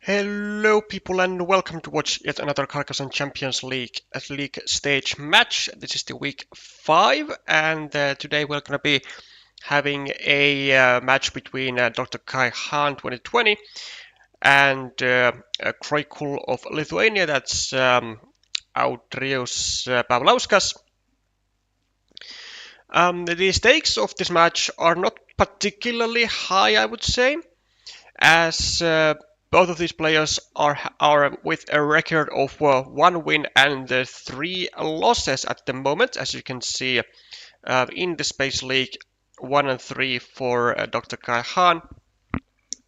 Hello people and welcome to watch yet another Carcassonne Champions League stage match. This is the week 5 and today we're going to be having a match between DrChaiHan2020 and kreukle of Lithuania, that's Audrius Paulauskas. The stakes of this match are not particularly high, I would say, as both of these players are with a record of 1 win and 3 losses at the moment. As you can see in the Space League, 1 and 3 for DrChaiHan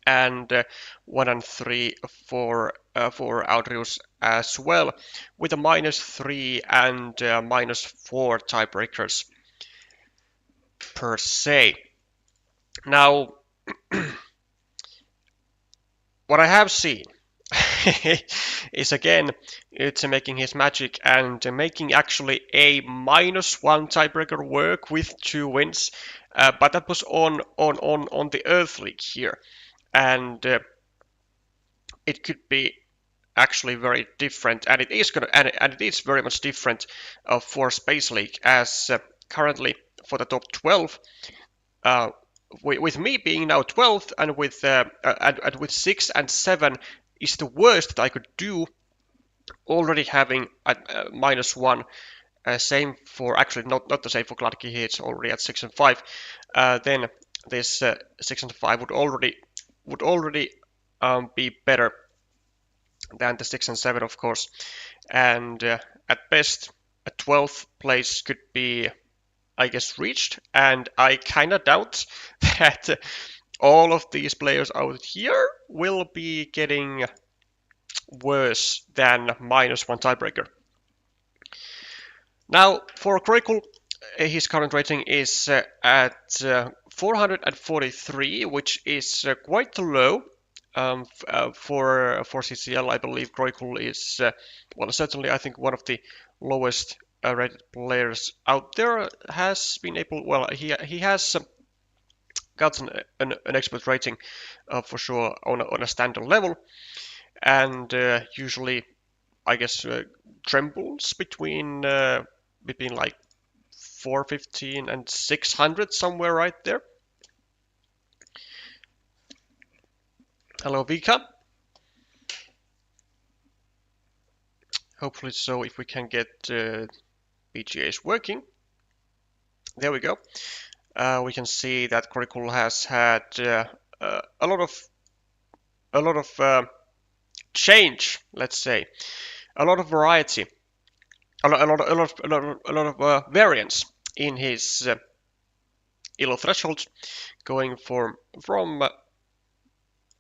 and 1 and 3 for Audrius as well, with a -3 and -4 tiebreakers per se. Now, what I have seen is again it's making his magic and making actually a -1 tiebreaker work with 2 wins, but that was on the Earth League here, and it could be actually very different, and it is it is very much different for Space League, as currently for the top 12. With me being now 12th and with 6 and 7 is the worst that I could do, already having a -1. Same for, actually not the same for DrChaiHan, it's already at 6 and 5. Then this 6 and 5 would already be better than the 6 and 7, of course. And at best, a 12th place could be, I guess, reached, and I kind of doubt that all of these players out here will be getting worse than -1 tiebreaker. Now, for kreukle, his current rating is at 443, which is quite low for CCL. I believe kreukle is, well, certainly I think one of the lowest rated players out there. Has been able, well, he has gotten an expert rating for sure on a standard level, and usually I guess trembles between like 415 and 600, somewhere right there. Hello Vika. Hopefully so, if we can get BGAs working. There we go. We can see that kreukle has had a lot of change, let's say, a lot of variety, a lot of variance in his elo threshold, going from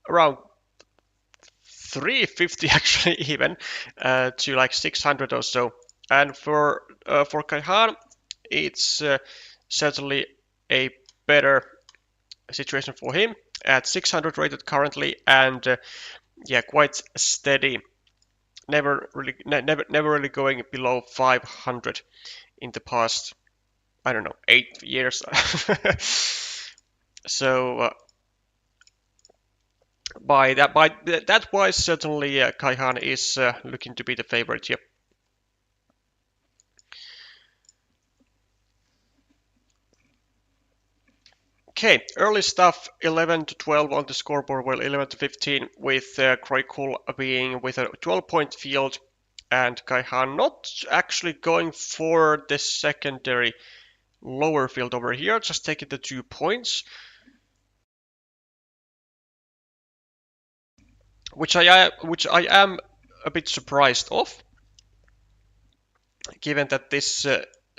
around 350 actually even to like 600 or so. And for DrChaiHan, it's certainly a better situation for him at 600 rated currently, and yeah, quite steady. Never really going below 500 in the past, I don't know, 8 years. So by that wise, certainly DrChaiHan is looking to be the favorite here. Okay, early stuff, 11 to 12 on the scoreboard, well, 11 to 15 with kreukle being with a 12-point field, and DrChaiHan not actually going for the secondary lower field over here, just taking the 2 points, which I am a bit surprised of, given that this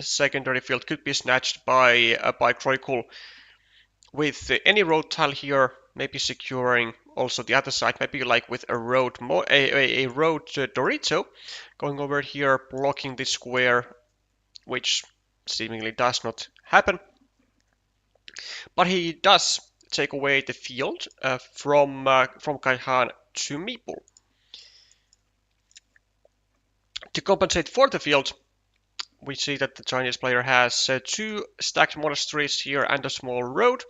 secondary field could be snatched by kreukle with any road tile here, maybe securing also the other side, maybe like with a road road Dorito going over here, blocking the square, which seemingly does not happen. But he does take away the field from DrChaiHan to Meeple. To compensate for the field, we see that the Chinese player has 2 stacked monasteries here and a small road,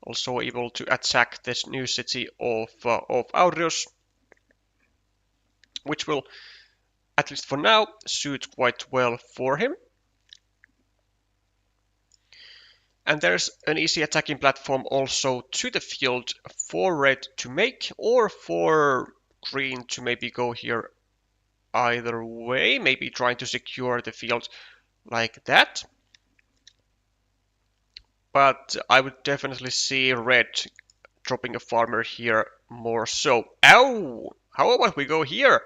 also able to attack this new city of Audrius. which will, at least for now, suit quite well for him. And there's an easy attacking platform also to the field for red to make, or for green to maybe go here either way, maybe trying to secure the field like that. But I would definitely see red dropping a farmer here more so. Ow! How about we go here?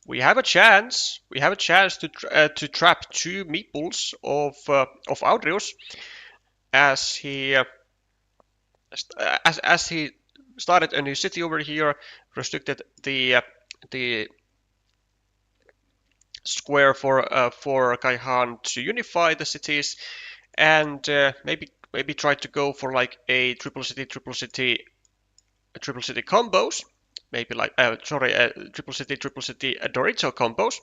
We have a chance. We have a chance to trap two meeples of Audrius as he as he started a new city over here, restricted the square for Kaihan to unify the cities, and maybe try to go for like a triple city combos, maybe like triple city Dorito combos.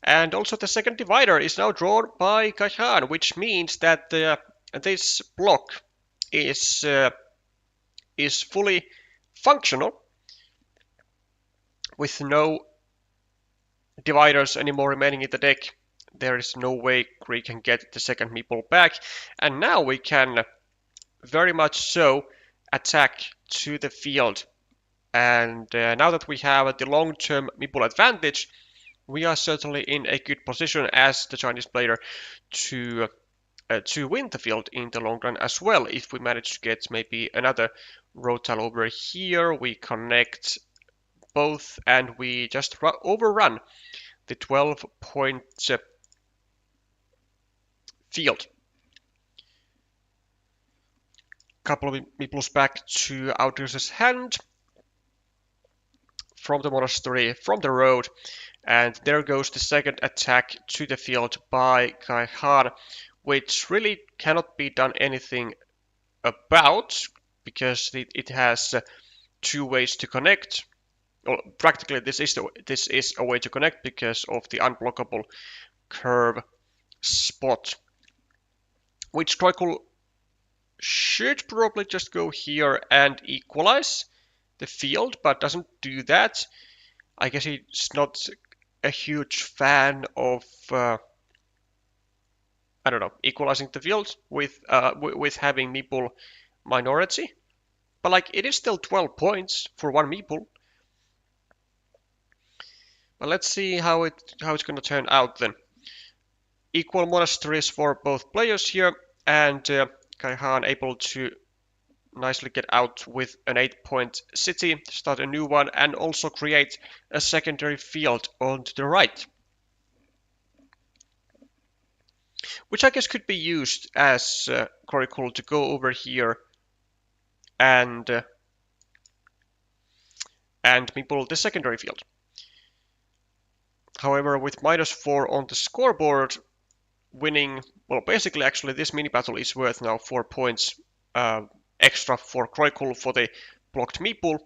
And also the second divider is now drawn by Kaihan, which means that this block is fully functional with no dividers anymore remaining in the deck. There is no way we can get the second meeple back, and now we can very much so attack to the field. And now that we have the long-term meeple advantage, we are certainly in a good position as the Chinese player to win the field in the long run as well. If we manage to get maybe another road tile over here, we connect both and we just overrun the 12-point field. Couple of meeples back to Audrius's hand from the monastery, from the road, and there goes the second attack to the field by KaiHan, which really cannot be done anything about because it has two ways to connect. Well, practically this is a way to connect because of the unblockable curve spot, which kreukle should probably just go here and equalize the field, but doesn't do that. I guess he's not a huge fan of I don't know, equalizing the field with having meeple minority, but like it is still 12 points for one meeple. But let's see how it's going to turn out then. Equal monasteries for both players here, and KaiHan able to nicely get out with an 8-point city, start a new one, and also create a secondary field on the right, which I guess could be used as kreukle to go over here and meeple the secondary field. However, with -4 on the scoreboard, winning, well, basically, actually, this mini battle is worth now 4 points extra for kreukle for the blocked meeple.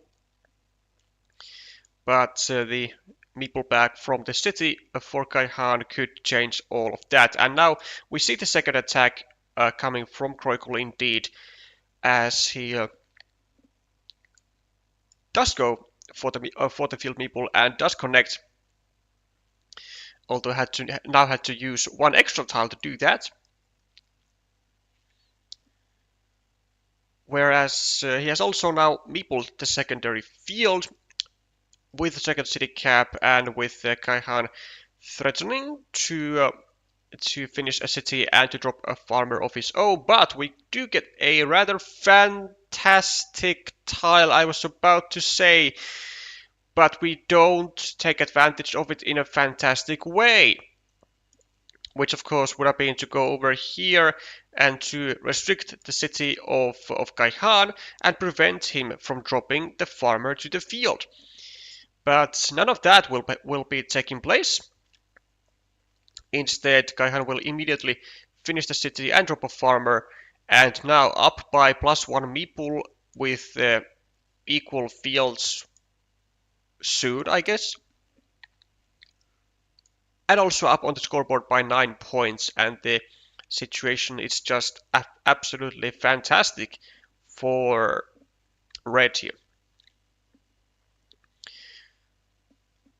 But the meeple back from the city for KaiHan could change all of that. And now we see the second attack coming from kreukle indeed, as he does go for the field meeple and does connect. Although now had to use one extra tile to do that. Whereas he has also now meepled the secondary field with the second city cap and with KaiHan threatening to finish a city and to drop a farmer of his own. But we do get a rather fantastic tile, I was about to say, but we don't take advantage of it in a fantastic way. Which of course would have been to go over here and to restrict the city of KaiHan and prevent him from dropping the farmer to the field. But none of that will be taking place. Instead, KaiHan will immediately finish the city and drop a farmer, and now up by +1 meeple with equal fields soon, I guess. And also up on the scoreboard by 9 points, and the situation is just absolutely fantastic for red here.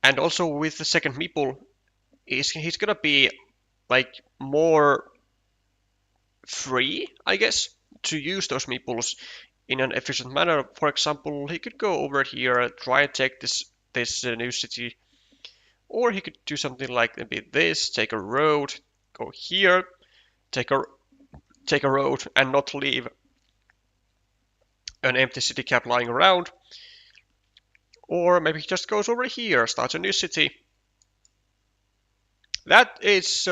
And also with the second meeple, he's gonna be like more free, I guess, to use those meeples in an efficient manner. For example, he could go over here, try and take this new city, or he could do something like maybe this, take a road, go here, take a road, and not leave an empty city cap lying around. Or maybe he just goes over here, starts a new city. That is...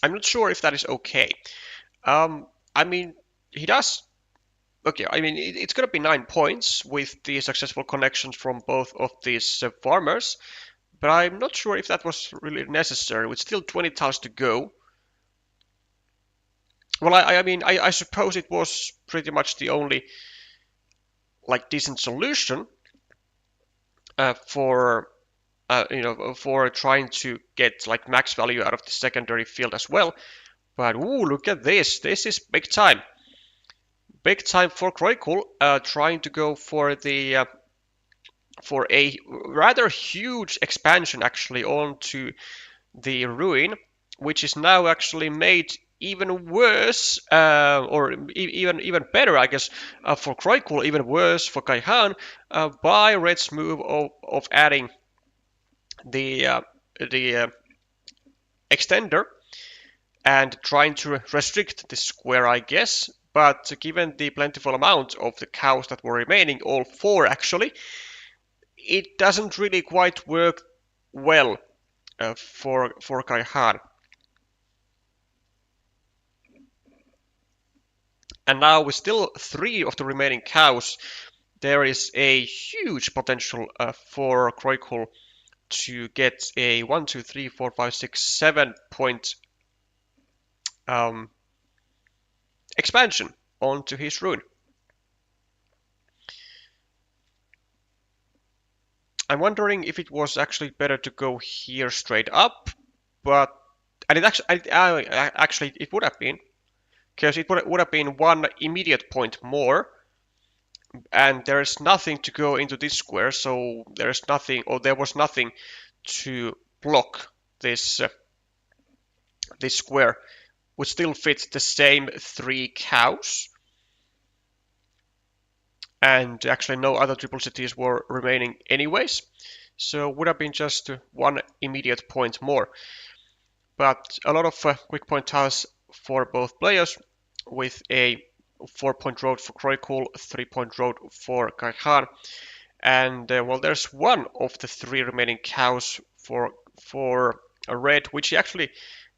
I'm not sure if that is okay. I mean, he does... Okay, I mean, it's going to be 9 points with the successful connections from both of these farmers, but I'm not sure if that was really necessary, with still 20 tiles to go. Well, I mean, I suppose it was pretty much the only like decent solution for for trying to get like max value out of the secondary field as well. But ooh, look at this! This is big time. Big time for kreukle, trying to go for the for a rather huge expansion actually onto the ruin, which is now actually made even worse, or even better, I guess, for kreukle, even worse for DrCaiHan, by Red's move of adding the extender and trying to restrict the square, I guess. But given the plentiful amount of the cows that were remaining, all 4 actually, it doesn't really quite work well for DrCaiHan. And now with still 3 of the remaining cows, there is a huge potential for kreukle to get a 1, 2, 3, 4, 5, 6, 7 point expansion onto his ruin. I'm wondering if it was actually better to go here straight up, but and it actually it would have been, because it would have been 1 immediate point more, and there is nothing to go into this square, so there is nothing, or there was nothing to block this this square, would still fit the same 3 cows, and actually no other triple cities were remaining anyways, so would have been just 1 immediate point more. But a lot of quick point tiles for both players, with a 4-point road for kreukle, 3-point road for DrCaiHan, and well, there's 1 of the 3 remaining cows for a red, which he actually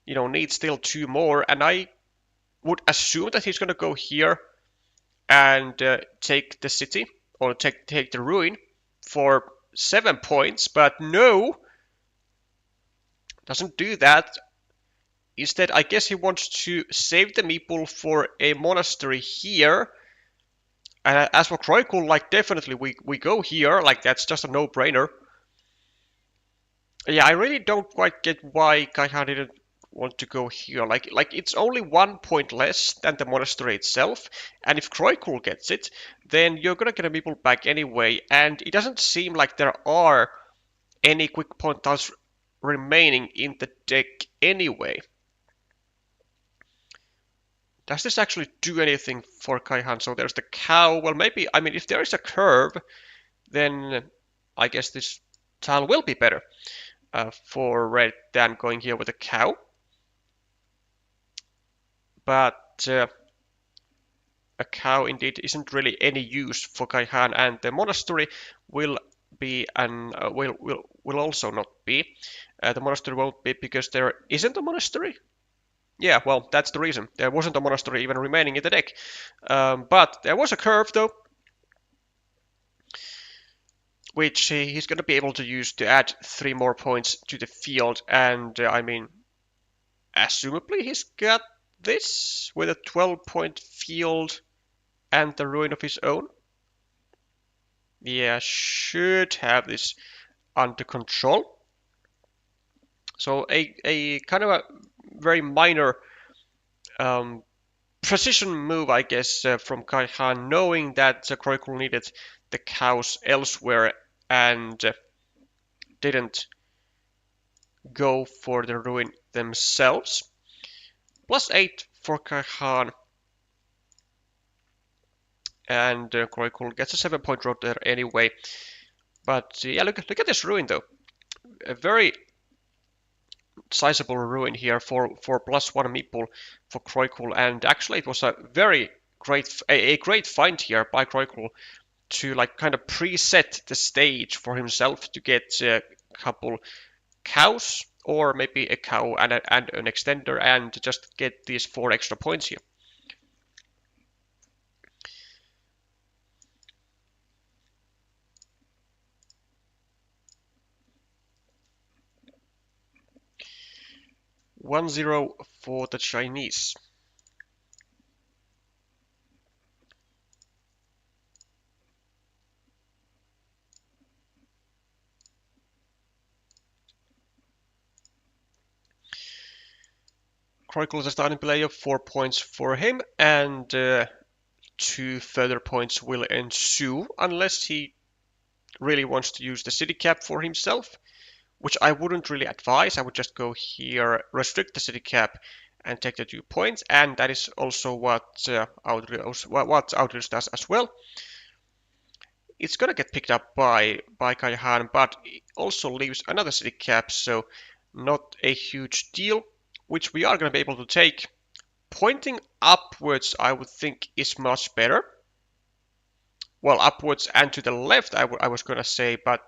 needs still 2 more, and I would assume that he's going to go here and take the city, or take the ruin for 7 points, but no, doesn't do that. Instead, I guess he wants to save the meeple for a monastery here. And as for kreukle, like definitely we go here, like that's just a no-brainer. Yeah, I really don't quite get why DrCaiHan didn't want to go here. Like it's only 1 point less than the monastery itself, and if kreukle gets it, then you're gonna get a meeple back anyway, and it doesn't seem like there are any quick point tiles remaining in the deck anyway. Does this actually do anything for DrCaiHan? So there's the cow. Well, maybe, I mean, if there is a curve, then I guess this tile will be better for red than going here with a cow. But a cow indeed isn't really any use for DrCaiHan, and the monastery will be will also not be. The monastery won't be because there isn't a monastery. Yeah, well, that's the reason. There wasn't a monastery even remaining in the deck. But there was a curve, though, which he's going to be able to use to add 3 more points to the field. And, I mean, assumably he's got this with a 12-point field and the ruin of his own. Yeah, should have this under control. So a kind of a very minor precision move, I guess, from DrCaiHan, knowing that kreukle needed the cows elsewhere and didn't go for the ruin themselves. +8 for DrCaiHan. And kreukle gets a 7-point road there anyway. But yeah, look at this ruin though. A very sizable ruin here for +1 meeple for kreukle, and actually it was a great find here by kreukle to like kind of preset the stage for himself to get a couple cows or maybe a cow and an extender and just get these 4 extra points here. (1-0) for the Chinese. kreukle is a starting player, 4 points for him, and 2 further points will ensue unless he really wants to use the city cap for himself, which I wouldn't really advise. I would just go here, restrict the city cap, and take the 2 points, and that is also what Audrius does as well. It's gonna get picked up by DrCaiHan, but it also leaves another city cap, so not a huge deal, which we are gonna be able to take. Pointing upwards, I would think, is much better. Well, upwards and to the left, I was gonna say, but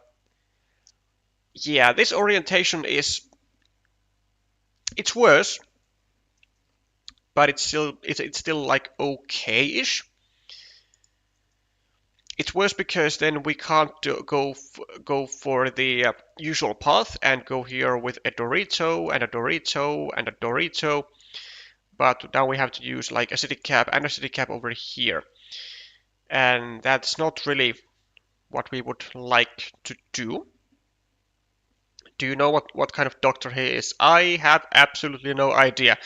yeah, this orientation it's worse, but it's still like okay-ish. It's worse because then we can't go for the usual path and go here with a Dorito and a Dorito and a Dorito, but now we have to use like a city cap and a city cap over here, and that's not really what we would like to do. Do you know what kind of doctor he is? I have absolutely no idea.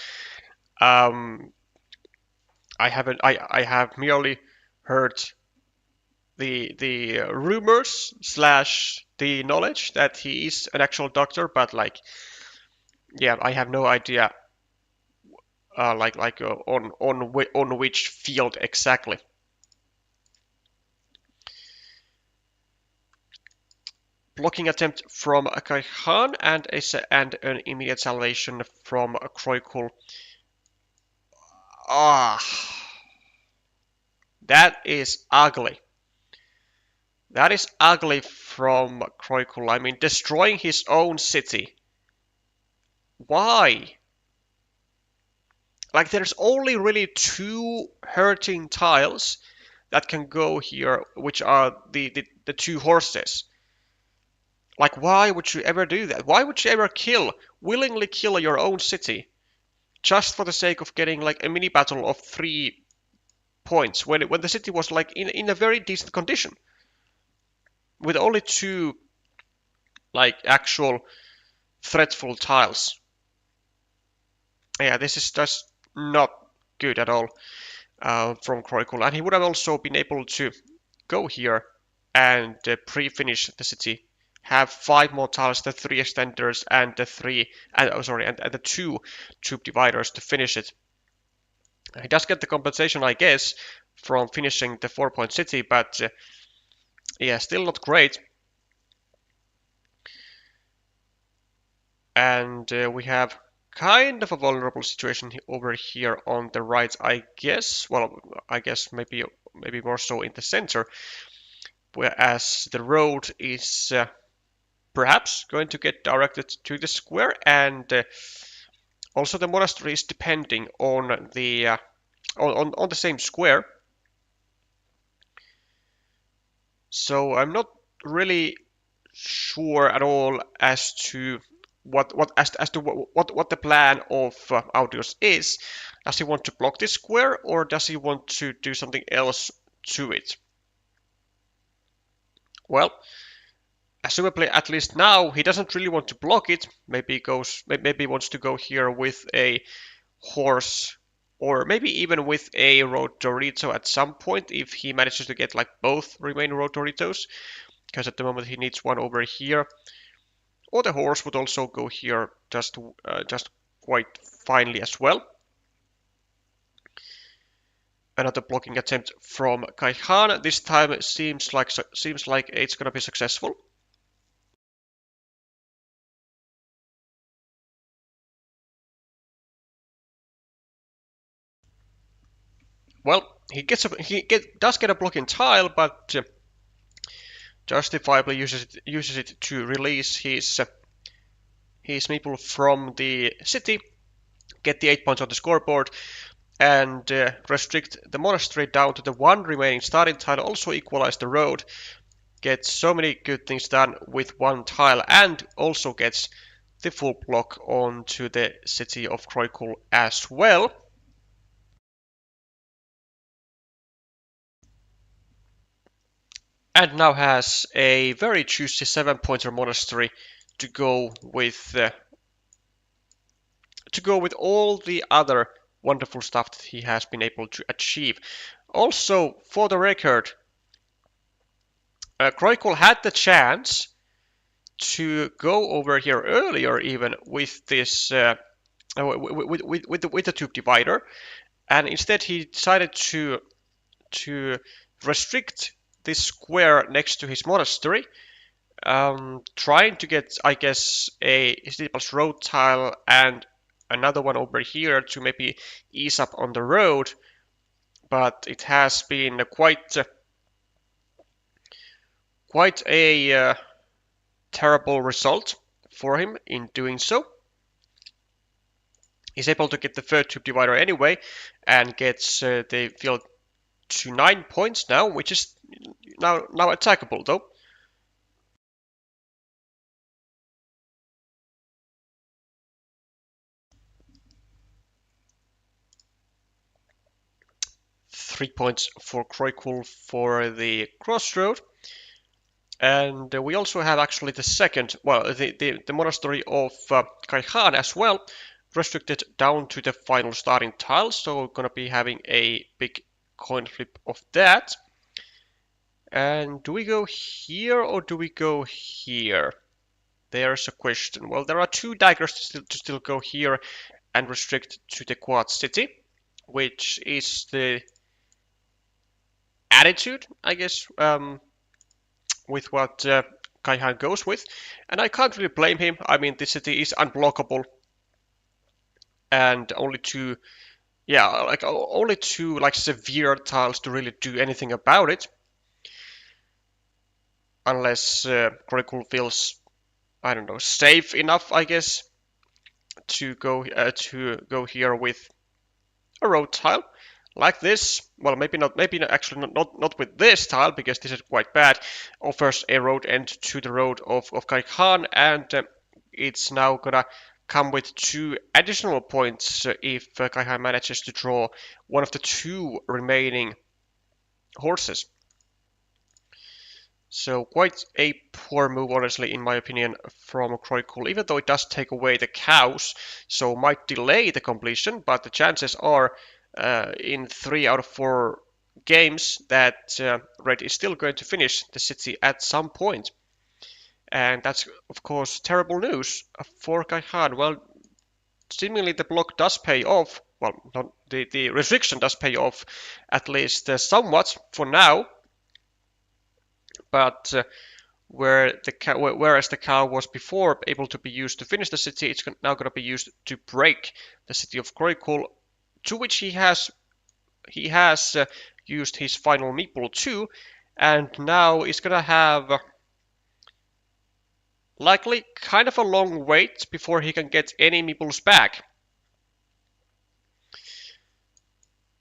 I haven't. I have merely heard the rumors / the knowledge that he is an actual doctor, but like, yeah, I have no idea. On which field exactly. Blocking attempt from DrCaiHan and an immediate salvation from kreukle. That is ugly. That is ugly from kreukle. I mean, destroying his own city. Why? Like, there's only really 2 hurting tiles that can go here, which are the 2 horses. Like, why would you ever do that? Why would you ever willingly kill your own city just for the sake of getting like a mini battle of 3 points when the city was like in a very decent condition with only 2 like actual threatful tiles? Yeah, this is just not good at all from kreukle, and he would have also been able to go here and pre-finish the city, have 5 more tiles, the 3 extenders, and the 2 troop dividers to finish it. He does get the compensation, I guess, from finishing the 4-point city, but yeah, still not great. And we have kind of a vulnerable situation over here on the right, I guess. Well, I guess maybe more so in the center, whereas the road is perhaps going to get directed to the square, and also the monastery is depending on the on the same square. So I'm not really sure at all as to what the plan of Audrius is. Does he want to block this square, or does he want to do something else to it? Well, assumably, at least now, he doesn't really want to block it. Maybe he wants to go here with a horse or maybe even with a road Dorito at some point if he manages to get like both remaining road Doritos, because at the moment he needs one over here. Or the horse would also go here just quite finely as well. Another blocking attempt from DrCaiHan. This time it seems like it's gonna be successful. Well, does get a blocking tile, but justifiably uses it to release his meeple from the city, get the 8 points on the scoreboard, and restrict the monastery down to the one remaining starting tile. Also equalize the road. Gets so many good things done with one tile, and also gets the full block onto the city of Kreukle as well. And now has a very juicy 7-pointer monastery to go with all the other wonderful stuff that he has been able to achieve. Also, for the record, Kreukle had the chance to go over here earlier, even with this with the tube divider, and instead he decided to restrict this square next to his monastery, trying to get, I guess, a Steeples road tile and another one over here to maybe ease up on the road, but it has been quite a terrible result for him in doing so. He's able to get the third tube divider anyway, and gets the field to 9 points now, which is now attackable though. Three points for Kreukle for the crossroad. And we also have actually the second, well, the monastery of DrCaiHan as well, restricted down to the final starting tile. So we're going to be having a big coin flip of that. And do we go here or do we go here? There's a question. Well, there are two daggers to still go here and restrict to the Quad City, which is the attitude, I guess, with what DrCaiHan goes with. And I can't really blame him. I mean, this city is unblockable, and only two severe tiles to really do anything about it, unless Kreukle feels, I don't know, safe enough, I guess, to go here with a road tile like this. Well, maybe not with this tile, because this is quite bad. Offers a road end to the road of DrCaiHan, and it's now gonna come with 2 additional points if DrCaiHan manages to draw one of the 2 remaining horses. So quite a poor move, honestly, in my opinion, from Kreukle, even though it does take away the cows, so might delay the completion, but the chances are in 3 out of 4 games that Red is still going to finish the city at some point. And that's, of course, terrible news for DrCaiHan. Well, seemingly the block does pay off. Well, the restriction does pay off, at least somewhat for now. But whereas the cow was before able to be used to finish the city, it's now going to be used to break the city of Kreukle, to which he has used his final meeple too, and now he's going to have likely kind of a long wait before he can get any meeples back.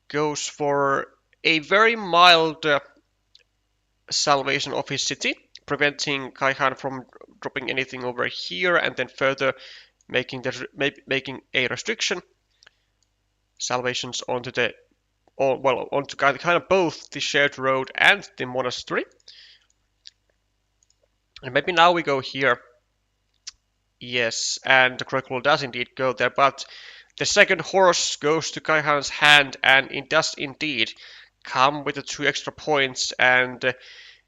Goes for a very mild salvation of his city, preventing DrCaiHan from dropping anything over here, and then further making a restriction. Salvations onto kind of both the shared road and the monastery. And maybe now we go here. Yes, and the Kreukle does indeed go there, but The second horse goes to KaiHan's hand, and it does indeed come with the 2 extra points and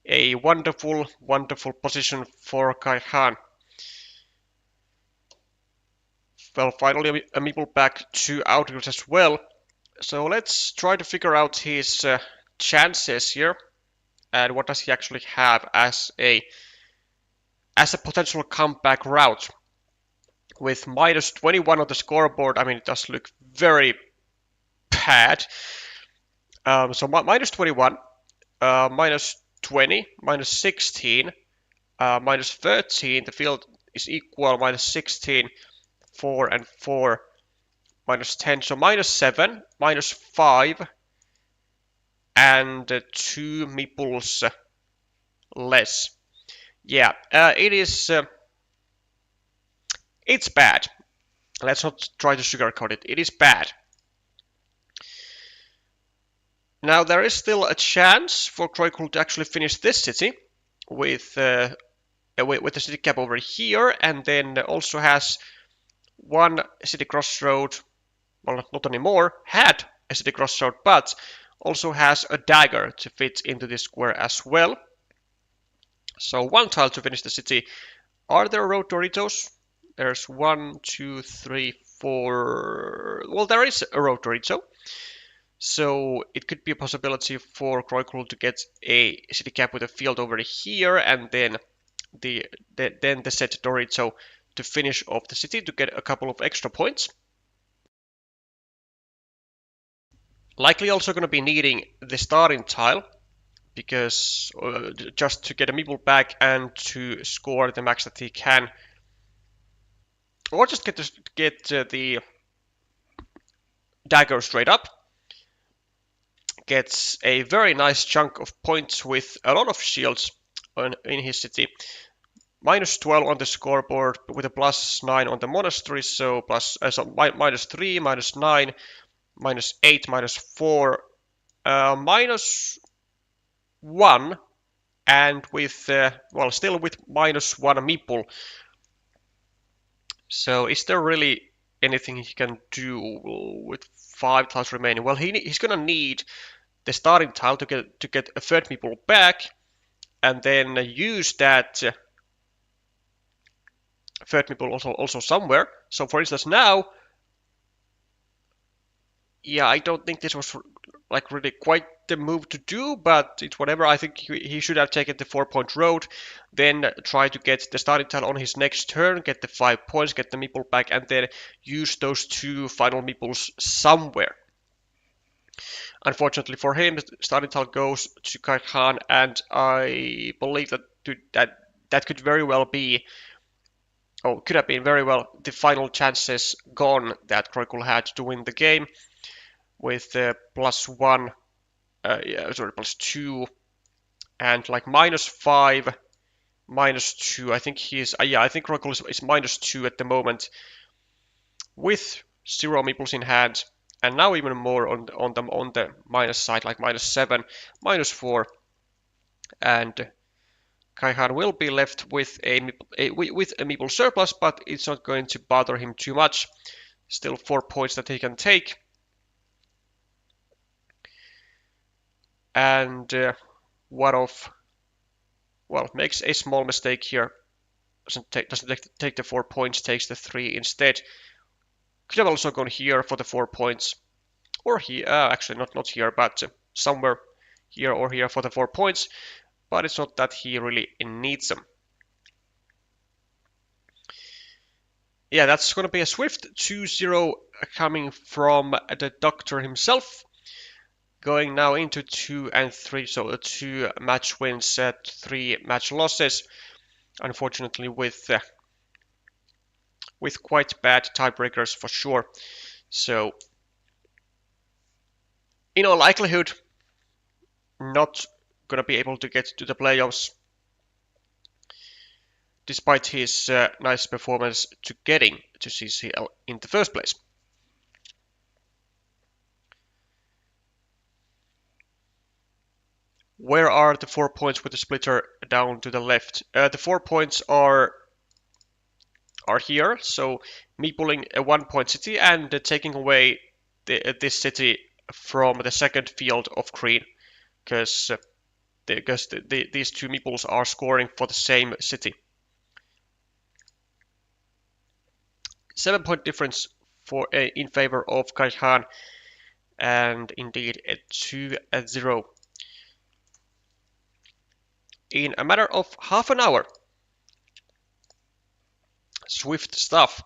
a wonderful, wonderful position for KaiHan. Well, finally a meeple back to Audrius as well. So let's try to figure out his chances here, and what does he actually have as a potential comeback route. With minus 21 on the scoreboard, I mean, it does look very bad. So minus 21, minus 20, minus 16, minus 13, the field is equal, minus 16, 4 and 4, minus 10, so minus 7, minus 5, and 2 meeples less. Yeah, it's bad. Let's not try to sugarcoat it. It is bad. Now there is still a chance for kreukle to actually finish this city with the city cap over here, and then also has one city crossroad. Well, not anymore. Had a city crossroad, but also has a dagger to fit into this square as well. So 1 tile to finish the city. Are there road Doritos? There's 1, 2, 3, 4. Well, there is a road Dorito. So it could be a possibility for kreukle to get a city cap with a field over here, and then the set Dorito to finish off the city to get a couple of extra points. Likely also going to be needing the starting tile, because just to get a meeple back and to score the max that he can, or just get the dagger straight up. Gets a very nice chunk of points with a lot of shields in his city. Minus 12 on the scoreboard with a plus 9 on the monastery, so minus 3, minus 9, minus 8, minus 4, minus 1, and with, well, still with minus 1 meeple. So is there really anything he can do with 5 tiles remaining? Well, he's gonna need the starting tile to get a third meeple back, and then use that third meeple also somewhere. So for instance now, yeah, I don't think this was like really quite the move to do, but it's whatever. I think he should have taken the 4-point road, then try to get the starting tile on his next turn, get the 5 points, get the meeple back, and then use those 2 final meeples somewhere. Unfortunately for him, the starting tile goes to KaiHan, and I believe that could very well be, could have been very well the final chances gone that kreukle had to win the game with plus 1, plus 2, and like minus 5, minus 2. I think he is, I think kreukle is minus 2 at the moment with 0 meeples in hand. And now even more on the minus side, like minus 7, minus 4, and KaiHan will be left with a meeple surplus, but it's not going to bother him too much. Still 4 points that he can take, and makes a small mistake here. Doesn't take the 4 points, takes the 3 instead. Could have also gone here for the 4 points, or here, actually not here, but somewhere here or here for the 4 points, but it's not that he really needs them. Yeah, that's going to be a swift 2-0 coming from the doctor himself. Going now into 2 and 3, so 2 match wins, 3 match losses, unfortunately with quite bad tiebreakers for sure. So in all likelihood, not gonna be able to get to the playoffs, despite his nice performance to getting to CCL in the first place. Where are the 4 points with the splitter down to the left? The 4 points are are here. So me pulling a 1-point city and taking away this city from the second field of green, because these two meeples are scoring for the same city. 7-point difference in favor of DrCaiHan, and indeed a 2-0 in a matter of half an hour. Swift stuff.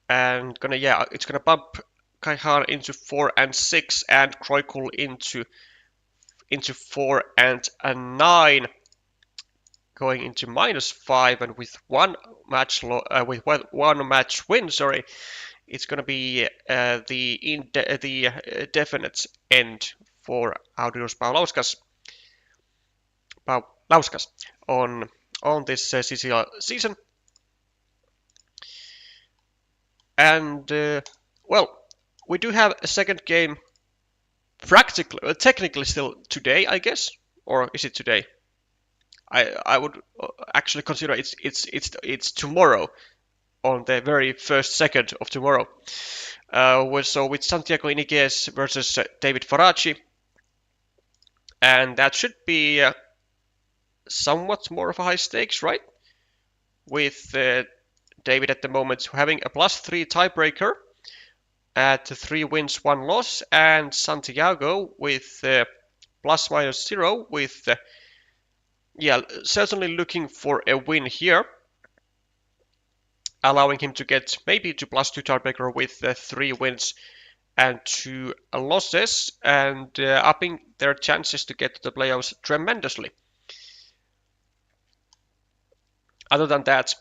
And it's gonna bump DrCaiHan into 4 and 6, and kreukle into 4 and a 9, going into -5, and with one match win, sorry, it's gonna be the definite end for Audrius Paulauskas on this CCL season. And well, we do have a second game, technically still today, I guess, or is it today? I would actually consider it's tomorrow, on the very first second of tomorrow. So with Santiago Iniguez versus David Faraci, and that should be somewhat more of a high stakes, right? With David at the moment having a +3 tiebreaker at 3 wins, 1 loss, and Santiago with ±0 with certainly looking for a win here, allowing him to get maybe to +2 tiebreaker with 3 wins and 2 losses, and upping their chances to get to the playoffs tremendously. Other than that,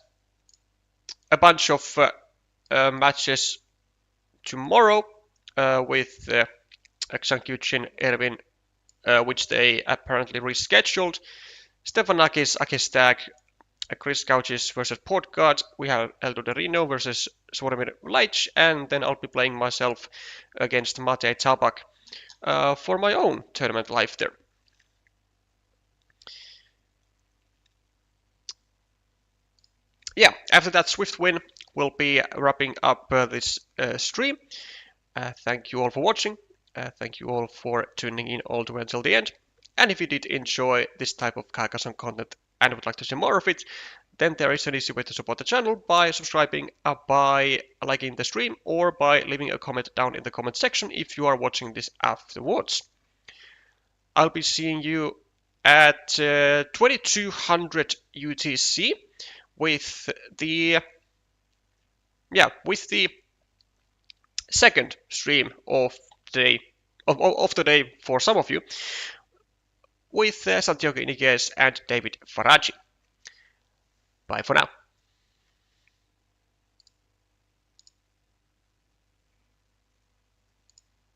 a bunch of matches tomorrow with Xankyuchin, Erwin, which they apparently rescheduled. Stefanakis, Akistag, Chris Couches versus Portgard. We have Eldo Derino versus Svormir Leitch, and then I'll be playing myself against Matej Tabak for my own tournament life there. Yeah, after that swift win, we'll be wrapping up this stream. Thank you all for watching. Thank you all for tuning in all the way until the end. And if you did enjoy this type of Carcassonne content and would like to see more of it, then there is an easy way to support the channel by subscribing, by liking the stream, or by leaving a comment down in the comment section if you are watching this afterwards. I'll be seeing you at 2200 UTC with the second stream of the day for some of you, with Santiago Iniguez and David Faraci. Bye for now.